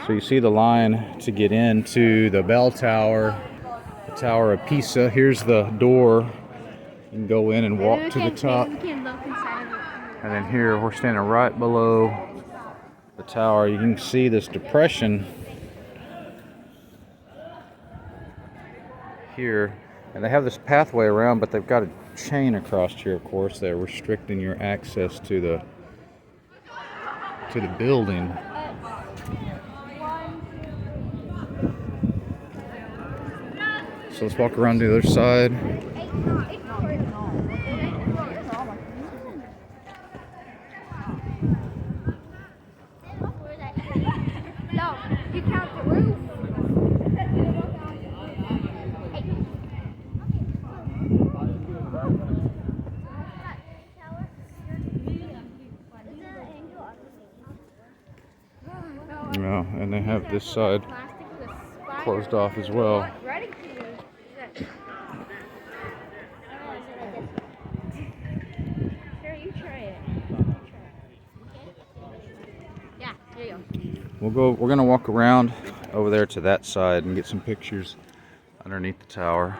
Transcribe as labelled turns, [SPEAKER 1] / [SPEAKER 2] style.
[SPEAKER 1] So you see the line to get into the bell tower, the Tower of Pisa. Here's the door. You can go in and walk to the top. And then here we're standing right below the tower. You can see this depression here. And they have this pathway around, but they've got a chain across here, of course. They're restricting your access to the building. So let's walk around to the other side.
[SPEAKER 2] No, you count the roof.
[SPEAKER 1] Yeah, and they have this side closed off as well.
[SPEAKER 2] Yeah, there you go.
[SPEAKER 1] We're gonna walk around over there to that side and get some pictures underneath the tower.